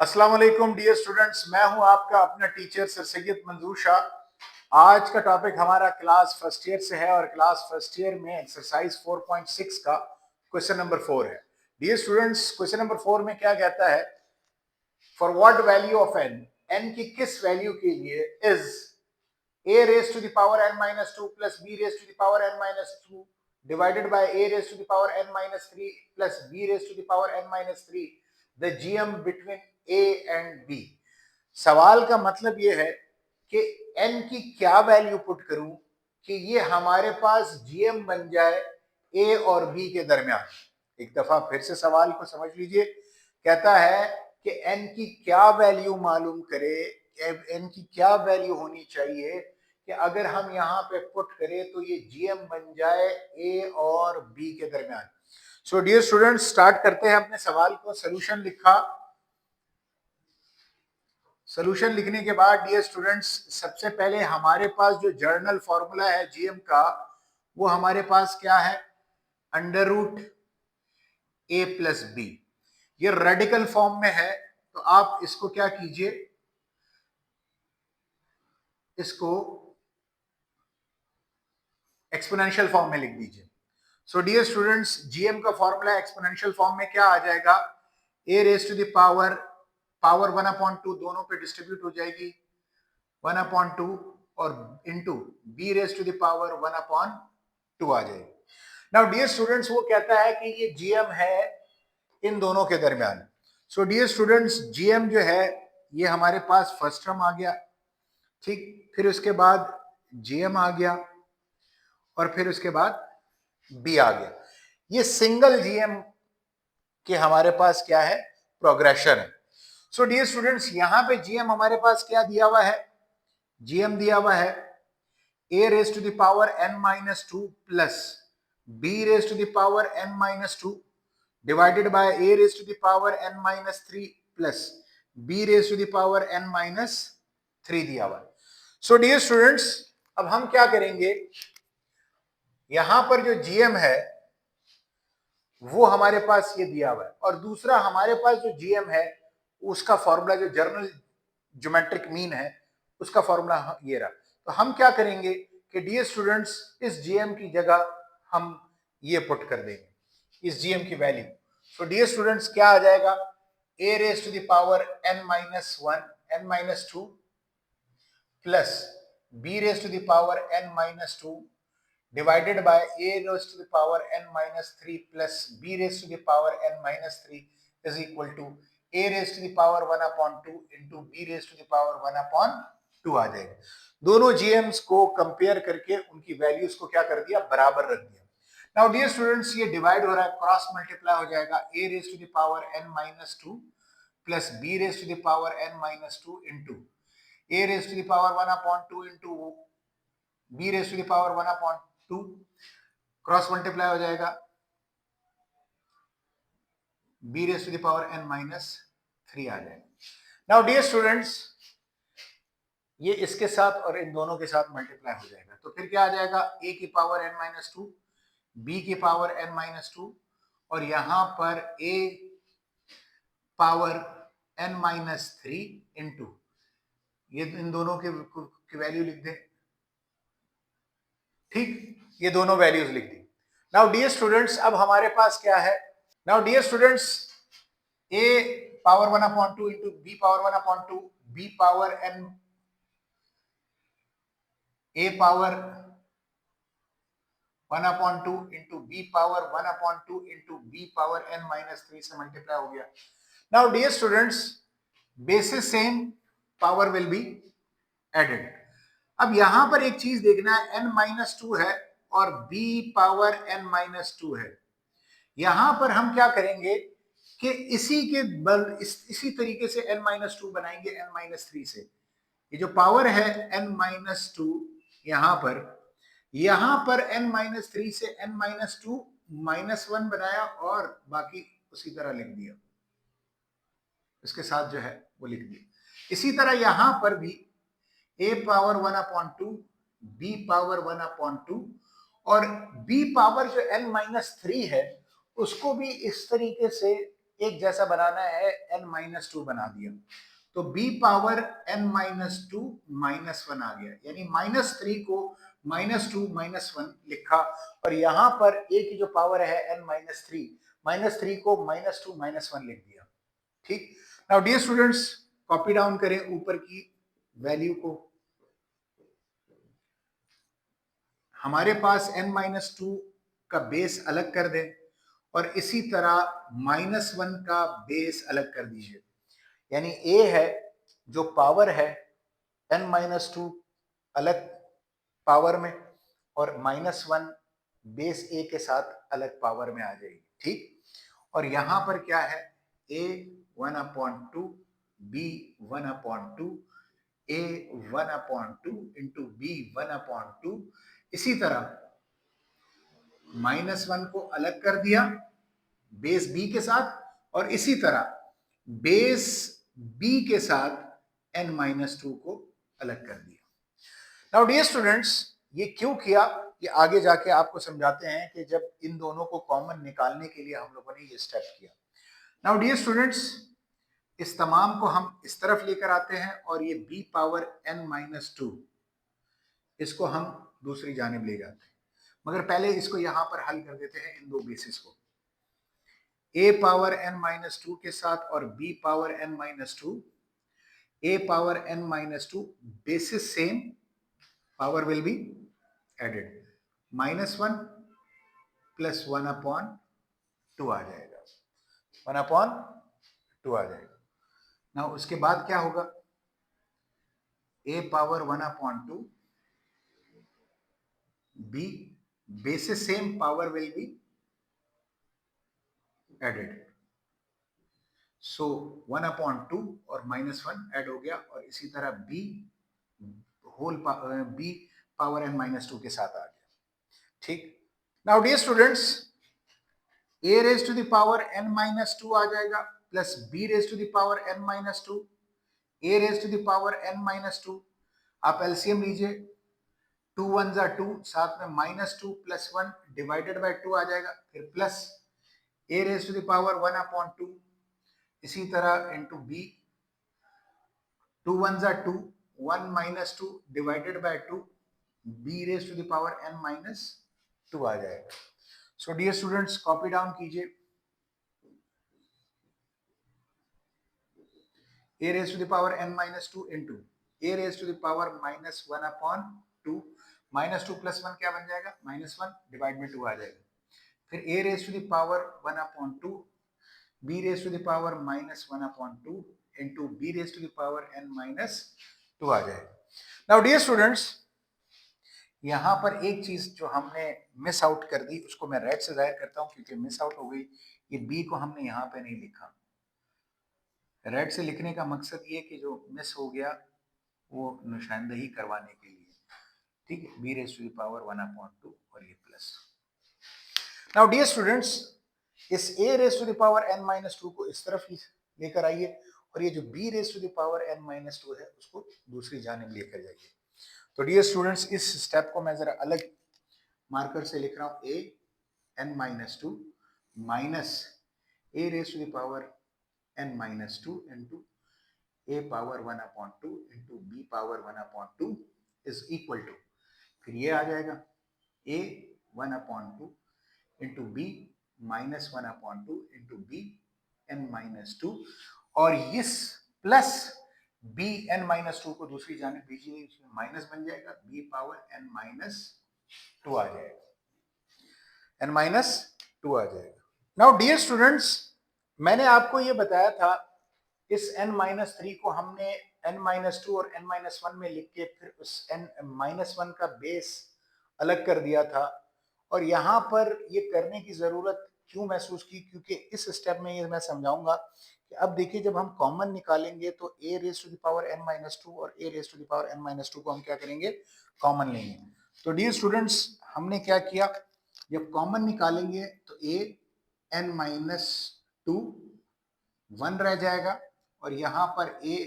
अस्सलाम वालेकुम dear students, मैं हूं आपका अपना टीचर सर सैयद मंजूर शाह। आज का टॉपिक हमारा क्लास फर्स्ट ईयर से है और क्लास फर्स्ट ईयर में एक्सरसाइज 4.6 का क्वेश्चन नंबर 4 है। डियर स्टूडेंट्स, क्वेश्चन नंबर 4 में क्या कहता है, for what value of n, n की किस वैल्यू के लिए is a raised to the power n minus 2 plus b raised to the power n minus 2 divided by a raised to the power n minus 3 plus b raised to the power n minus 3 the GM between a and b। सवाल का मतलब ये है कि n की क्या value put करूं कि ये हमारे पास GM बन जाए a और b के दरमियान। एक दफा फिर से सवाल को समझ लीजिए। कहता है कि n की क्या वैल्यू मालूम करे, n की क्या वैल्यू होनी चाहिए कि अगर हम यहाँ पे पुट करें तो ये GM बन जाए A और B के दरमियान। सो डियर स्टूडेंट्स, स्टार्ट करते हैं अपने सवाल को। सोल्यूशन लिखा। सोल्यूशन लिखने के बाद डियर स्टूडेंट्स, सबसे पहले हमारे पास जो जर्नल फॉर्मूला है GM का, वो हमारे पास क्या है, under root A plus B. ये रेडिकल फॉर्म में है तो आप इसको क्या कीजिए, इसको एक्सपोनेंशियल फॉर्म में लिख दीजिए। सो डियर स्टूडेंट्स, जीएम का फॉर्मूला एक्सपोनेंशियल फॉर्म में क्या आ जाएगा, a raise to the power 1/2 दोनों पे डिस्ट्रीब्यूट हो जाएगी 1/2 और into b raise to the power 1/2 आ जाएगी। नाउ डियर स्टूडेंट्स, वो कहता है कि ये जीएम है इन दोनों के दरमियान। सो डियर स्टूडेंट्स, जीएम जो है ये हमारे पास फर्स्ट टर्म आ गया, ठीक, फिर उसके बाद जीएम आ गया और फिर उसके बाद बी आ गया। ये सिंगल जीएम के हमारे पास क्या है, प्रोग्रेशन है। सो डियर स्टूडेंट्स, यहां पे जीएम हमारे पास क्या दिया हुआ है, जीएम दिया हुआ है a raise to the power n minus 2 plus b raise to the power n minus 2 divided by a raise to the power n minus 3 plus b raise to the power n minus 3 दिया हुआ है। सो dear students, अब हम क्या करेंगे, यहां पर जो जीएम है वो हमारे पास ये दिया हुआ है और दूसरा हमारे पास जो जीएम है उसका फॉर्मूला जो जर्नल ज्योमेट्रिक मीन है उसका फॉर्मूला ये रहा। तो हम क्या करेंगे कि डियर स्टूडेंट्स, इस जीएम की जगह हम ये पुट कर देंगे, इस जीएम की वैल्यू। सो डियर स्टूडेंट्स, क्या आ जाएगा, a raise to the power n minus 1 n minus 2 plus b raise to the power n minus 2 divided by a raised to the power n minus 3 plus b raised to the power n minus 3 is equal to a raised to the power 1/2 into b raised to the power 1/2 आ जाएगा। दोनों जीएम्स को compare करके उनकी values को क्या कर दिया, बराबर रख दिया। नाउ डियर स्टूडेंट्स, ये डिवाइड हो रहा है, क्रॉस मल्टीप्लाई हो जाएगा, a raised to the power n minus 2 plus b raised to the power n minus 2 into a raised to the power 1/2 into b raised to the power 1/2, cross multiply हो जाएगा, b raise to the power n minus 3 आ जाएगा। Now dear students, ये इसके साथ और इन दोनों के साथ मल्टीप्लाई हो जाएगा तो फिर क्या आ जाएगा, a की पावर n माइनस 2, b की पावर n माइनस 2 और यहां पर a power n minus 3 into ये इन दोनों की वैल्यू लिख दे, ठीक, ये दोनों वैल्यूज लिख दी। नाउ डियर स्टूडेंट्स, अब हमारे पास क्या है, now dear students, a power 1/2 into b power 1/2, b power n, a power 1/2 into b power 1/2 into b power n minus 3 से मल्टीप्लाई हो गया। Now dear students, basis same, power will be added. अब यहां पर एक चीज देखना है, n माइनस 2 है और b पावर n माइनस 2 है। यहां पर हम क्या करेंगे कि इसी के बल इसी तरीके से n माइनस 2 बनाएंगे n माइनस 3 से। ये जो पावर है n माइनस 2, यहां पर n माइनस 3 से n माइनस 2 माइनस 1 बनाया और बाकी उसी तरह लिख दिया, इसके साथ जो है वो लिख दिया। इसी तरह यहां पर भी a पावर 1/2, b पावर 1/2 और b पावर जो n माइनस 3 है उसको भी इस तरीके से एक जैसा बनाना है n-2 बना दिया, तो b पावर n-2 -1 आ गया, यानी -3 को -2 -1 लिखा, और यहां पर a की जो पावर है n-3 को -2 -1 लिख दिया। ठीक, now dear students, copy down करें ऊपर की वैल्यू को। हमारे पास n-2 का बेस अलग कर दें, और इसी तरह -1 का बेस अलग कर दीजिए, यानी a है जो पावर है n-2 अलग पावर में, और -1 बेस a के साथ अलग पावर में आ जाएगी। ठीक, और यहां पर क्या है, a 1/2, b 1/2, a 1/2 into b 1/2। इसी तरह -1 को अलग कर दिया बेस b के साथ, और इसी तरह बेस b के साथ n-2 को अलग कर दिया। नाउ डियर स्टूडेंट्स, ये क्यों किया, ये आगे जाके आपको समझाते हैं कि जब इन दोनों को कॉमन निकालने के लिए हम लोगों ने ये स्टेप किया। नाउ डियर स्टूडेंट्स, इस तमाम को हम इस तरफ लेकर आते हैं, और ये b पावर n-2 इसको हम दूसरी जानिब ले जाते हैं, मगर पहले इसको यहां पर हल कर देते हैं इन दो बेसिस को, a पावर n-2 के साथ और b power n-2। a power n-2 basis same, power will be added, -1 plus 1/2 आ जाएगा, 1/2 आ जाएगा। ना उसके बाद क्या होगा, a power 1/2, b basis same, power will be added, so 1/2 और -1 ऐड हो गया, और इसी तरह b पावर n-2 के साथ आ गया। ठीक, now dear students, a raise to the power n-2 आ जाएगा, plus b raise to the power n-2, a raise to the power n-2। आप एलसीएम लीजिए, 2 1 जा 2, साथ में -2 प्लस 1 डिवाइडेड बाय 2 आ जाएगा, फिर plus a raise to the power 1/2, इसी तरह इंटू b, 2 1 जा 2, 1 -2 divided by 2, b raise to the power n-2 आ जाएगा। So dear students, copy down कीजिए, a raise to the power n-2 into a raise to the power -1/2, -2 plus 1 क्या बन जाएगा, -1 divide में 2 आ जाएगा, फिर a raise to the power 1/2, b raise to the power -1/2 into b raise to the power n-2 आ जाएगा। Now dear students, यहां पर एक चीज जो हमने मिस आउट कर दी, उसको मैं रेड से जाहिर करता हूं क्योंकि मिस आउट हो गई, ये b को हमने यहां पे नहीं लिखा। रेड से लिखने का मकसद ये कि जो मिस हो गया वो निशानदही करवाने के लिए। ठीक है, b raise to the power 1/2 और ये प्लस। नाउ डियर स्टूडेंट्स, इस a raise to the power n-2 को इस तरफ लेकर आइए, और ये जो b raise to the power n-2 है उसको दूसरी जानिब लेकर जाइए। तो डियर स्टूडेंट्स, इस स्टेप को मैं जरा अलग मार्कर से लिख रहा हूं, a n-2 minus a raise to the power n-2 into a power 1/2 into b power 1/2 is equal to, फिर ये आ जाएगा a 1/2 into b -1/2 into b n-2, और इस प्लस b n-2 को दूसरी जानिब भेजिए, माइनस बन जाएगा, b पावर n-2 आ जाएगा, n-2 आ जाएगा। नाउ डियर स्टूडेंट्स, मैंने आपको ये बताया था, इस n-3 को हमने n-2 और n-1 में लिख के फिर उस n-1 का बेस अलग कर दिया था, और यहां पर ये करने की जरूरत क्यों महसूस की, क्योंकि इस स्टेप में ये मैं समझाऊंगा कि अब देखिए जब हम कॉमन निकालेंगे तो a raise to the power n-2 और a raise to the power n-2 को हम क्या करेंगे, कॉमन लेंगे। तो डियर स्टूडेंट्स, हमने क्या किया, जब कॉमन निकालेंगे तो a n-2 1 रह जाएगा, और यहां पर a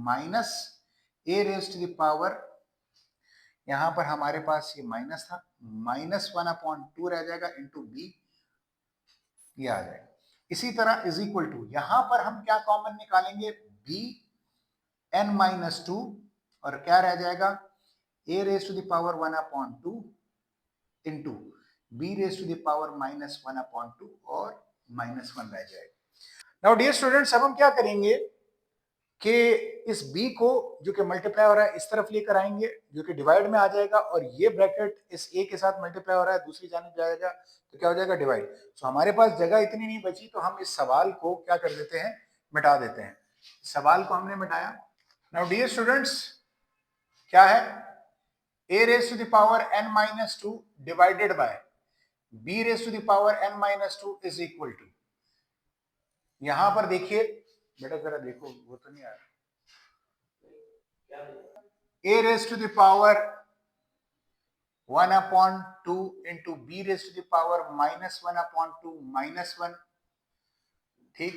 minus a raise to the power, यहां पर हमारे पास ये माइनस था, -1/2 रह जाएगा इंटू b, ये आ जाएगा, इसी तरह इज इक्वल टू, यहां पर हम क्या कॉमन निकालेंगे, बी एन माइनस टू, और क्या रह जाएगा, A raise to the power 1/2 into B raise to the power -1/2 और -1 रह जाएगा। नाउ डियर स्टूडेंट्स, अब हम क्या करेंगे कि इस b को जो कि मल्टीप्लाई हो रहा है इस तरफ लेकर आएंगे, जो कि डिवाइड में आ जाएगा, और ये ब्रैकेट इस a के साथ मल्टीप्लाई हो रहा है दूसरी जानिब जाएगा, तो क्या हो जाएगा, डिवाइड। सो हमारे पास जगह इतनी नहीं बची, तो हम इस सवाल को क्या कर देते हैं, मिटा देते हैं। सवाल को हमने मिटाया। नाउ डियर स्टूडेंट्स, क्या है, a raise to the power n-2 divided by b raise to the power n-2 is equal to, यहां पर देखिए बेटा, जरा देखो वो तो नहीं आ रहा, a raised to the power 1/2 into b raised to the power -1/2 -1, ठीक।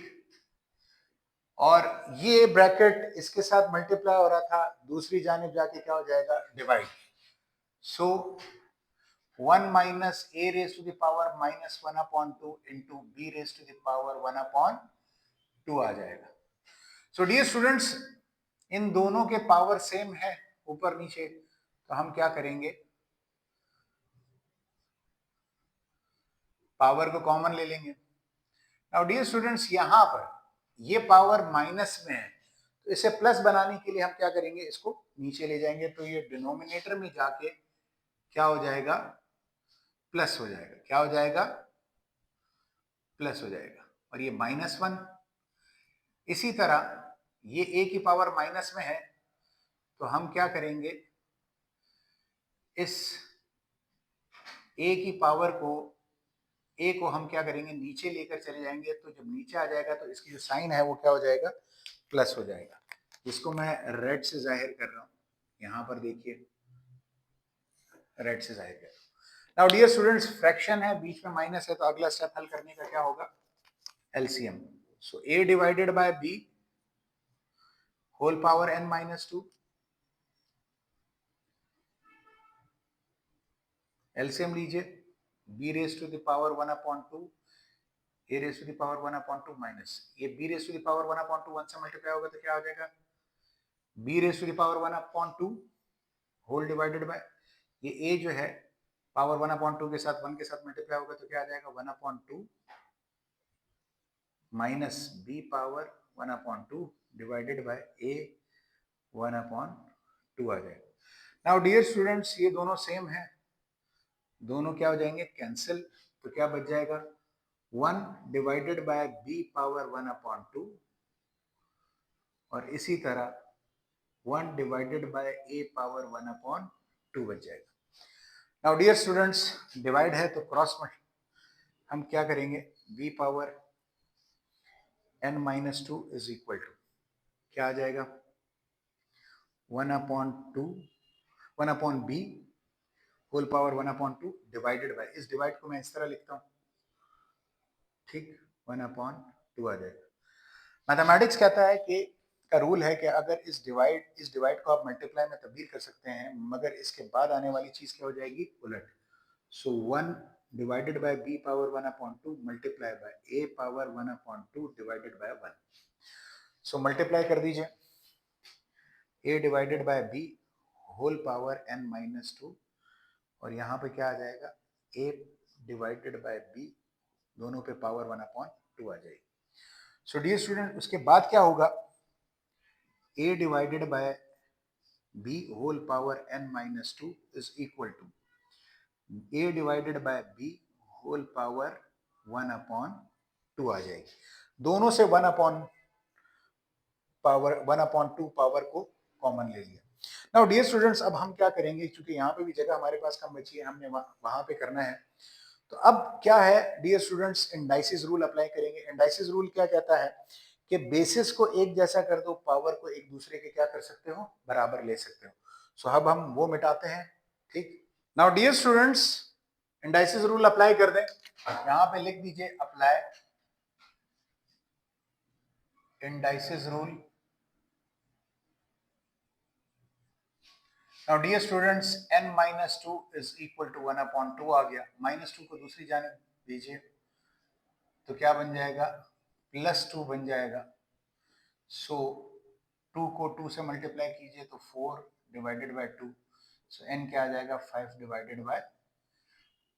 और ये ब्रैकेट इसके साथ मल्टीप्लाई हो रहा था, दूसरी जानिब जाके क्या हो जाएगा, divide. So 1 minus a raised to the power -1/2 into b raised to the power 1/2 आ जाएगा। सो डियर स्टूडेंट्स, इन दोनों के पावर सेम है ऊपर नीचे, तो हम क्या करेंगे, पावर को कॉमन ले लेंगे। नाउ डियर स्टूडेंट्स, यहां पर ये पावर माइनस में है, तो इसे प्लस बनाने के लिए हम क्या करेंगे, इसको नीचे ले जाएंगे, तो ये डिनोमिनेटर में जाके क्या हो जाएगा, प्लस हो जाएगा। क्या हो जाएगा, प्लस हो जाएगा। और ये -1, इसी तरह ये a की पावर माइनस में है, तो हम क्या करेंगे, इस a की पावर को, a को हम क्या करेंगे, नीचे लेकर चले जाएंगे, तो जब नीचे आ जाएगा तो इसकी जो साइन है वो क्या हो जाएगा, प्लस हो जाएगा। इसको मैं रेड से जाहिर कर रहा हूं, यहां पर देखिए रेड से जाहिर कर रहा हूं। नाउ डियर स्टूडेंट्स, फ्रैक्शन है, बीच में माइनस है, तो अगला स्टेप हल करने का क्या होगा, LCM. So a divided by b whole power n-2, LCM लीजिए, b raise to the power 1/2, a raise to the power 1/2 minus ये b raise to the power 1/2 1 से मल्टीप्लाई होगा, तो क्या हो जाएगा, b raise to the power 1/2 whole divided by, ये a जो है पावर 1/2 के साथ 1 के साथ मल्टीप्लाई होगा, तो क्या आ जाएगा, 1/2 minus b power 1/2 divided by a 1/2 आ जाएगा। नाउ डियर स्टूडेंट्स, ये दोनों सेम है, दोनों क्या हो जाएंगे, कैंसिल, तो क्या बच जाएगा, 1 डिवाइडेड बाय b पावर 1/2, और इसी तरह 1 डिवाइडेड बाय a पावर 1/2 बच जाएगा। नाउ डियर स्टूडेंट्स, डिवाइड है तो क्रॉस में हम क्या करेंगे, b power n-2 is equal to क्या आ जाएगा, 1/b whole power 1/2 divided by, इस डिवाइड को मैं इस तरह लिखता हूं, ठीक, 1/2 आ जाएगा। मैथमेटिक्स कहता है कि का रूल है कि अगर इस डिवाइड को आप मल्टीप्लाई में तब्दील कर सकते हैं, मगर इसके बाद आने वाली चीज क्या हो जाएगी, उलट। So 1 divided by b power 1/2 multiply by a power 1/2 divided by 1। So multiply कर दीजिए, a divided by b whole power n-2, और यहाँ पे क्या आ जाएगा, a डिवाइडेड बाय b, दोनों पे पावर 1/2 आ जाएगी। सो डियर स्टूडेंट, उसके बाद क्या होगा, a divided by b whole power n-2 is equal to a divided by b whole power 1/2 आ जाएगी। दोनों से 1/2 पावर को कॉमन ले लिया। नाउ डियर स्टूडेंट्स, अब हम क्या करेंगे, क्योंकि यहाँ पे भी जगह हमारे पास कम बची है, हमने वहां पे करना है, तो अब क्या है dear students, indices rule apply करेंगे। इंडाइसिस रूल क्या कहता है कि बेसिस को एक जैसा कर दो, पावर को एक दूसरे के क्या कर सकते हो, बराबर ले सकते हो। सो अब हम वो मिटाते हैं, ठीक। Now dear students, indices rule apply कर दें, यहां पे लिख दीजिए apply indices rule. Now dear students, n-2 is equal to 1/2 आ गया, -2 को दूसरी जानिब दीजिए, तो क्या बन जाएगा, +2 बन जाएगा। सो 2 को 2 से मल्टीप्लाई कीजिए तो 4 डिवाइडेड बाय 2। सो n क्या आ जाएगा, 5 डिवाइडेड बाय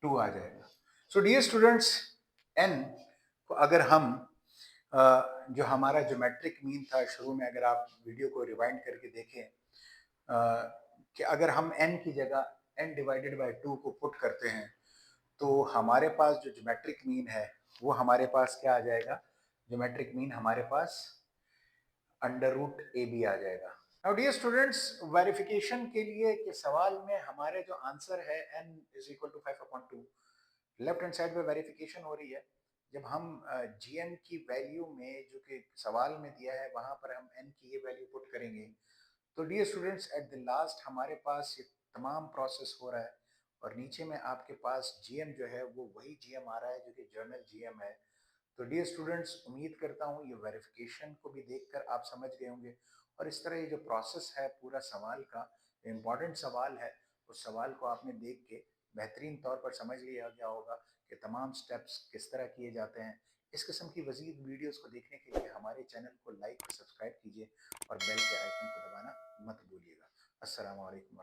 2 आ जाएगा। सो डियर स्टूडेंट्स, n को अगर हम जो हमारा ज्योमेट्रिक मीन था शुरू में, अगर आप वीडियो को रिवाइंड करके देखें कि अगर हम n की जगह n डिवाइडेड बाय 2 को पुट करते हैं तो हमारे पास जो ज्योमेट्रिक मीन है वो हमारे पास क्या आ जाएगा, ज्योमेट्रिक मीन हमारे पास √AB आ जाएगा। नाउ डियर स्टूडेंट्स, वेरिफिकेशन के लिए कि सवाल में हमारे जो आंसर है n = 5/2, लेफ्ट हैंड साइड पे वेरिफिकेशन हो रही है। जब हम gm की वैल्यू में जो कि सवाल में दिया है वहां पर हम n की ये वैल्यू पुट करेंगे तो dear students at the last हमारे पास ये तमाम प्रोसेस हो रहा है और नीचे में आपके पास gm जो है वो वही gm आ रहा है जो कि जर्नल gm है। तो डियर स्टूडेंट्स, उम्मीद करता हूँ ये वेरिफिकेशन को भी देखकर आप समझ गए होंगे और इस तरह ये जो प्रोसेस है पूरा सवाल का, इम्पॉर्टेंट सवाल है, उस सवाल को आपने देख के बेहतरीन तौर पर समझ लिया गया होगा कि तमाम स्टेप्स किस तरह किए जाते हैं। इस किस्म की मज़ीद वीडियोस को देखने के लिए हमारे चैनल को लाइक और सब्सक्राइब कीजिए और बेल के आइकन को दबाना मत भूलिएगा। अस्सलाम वालेकुम।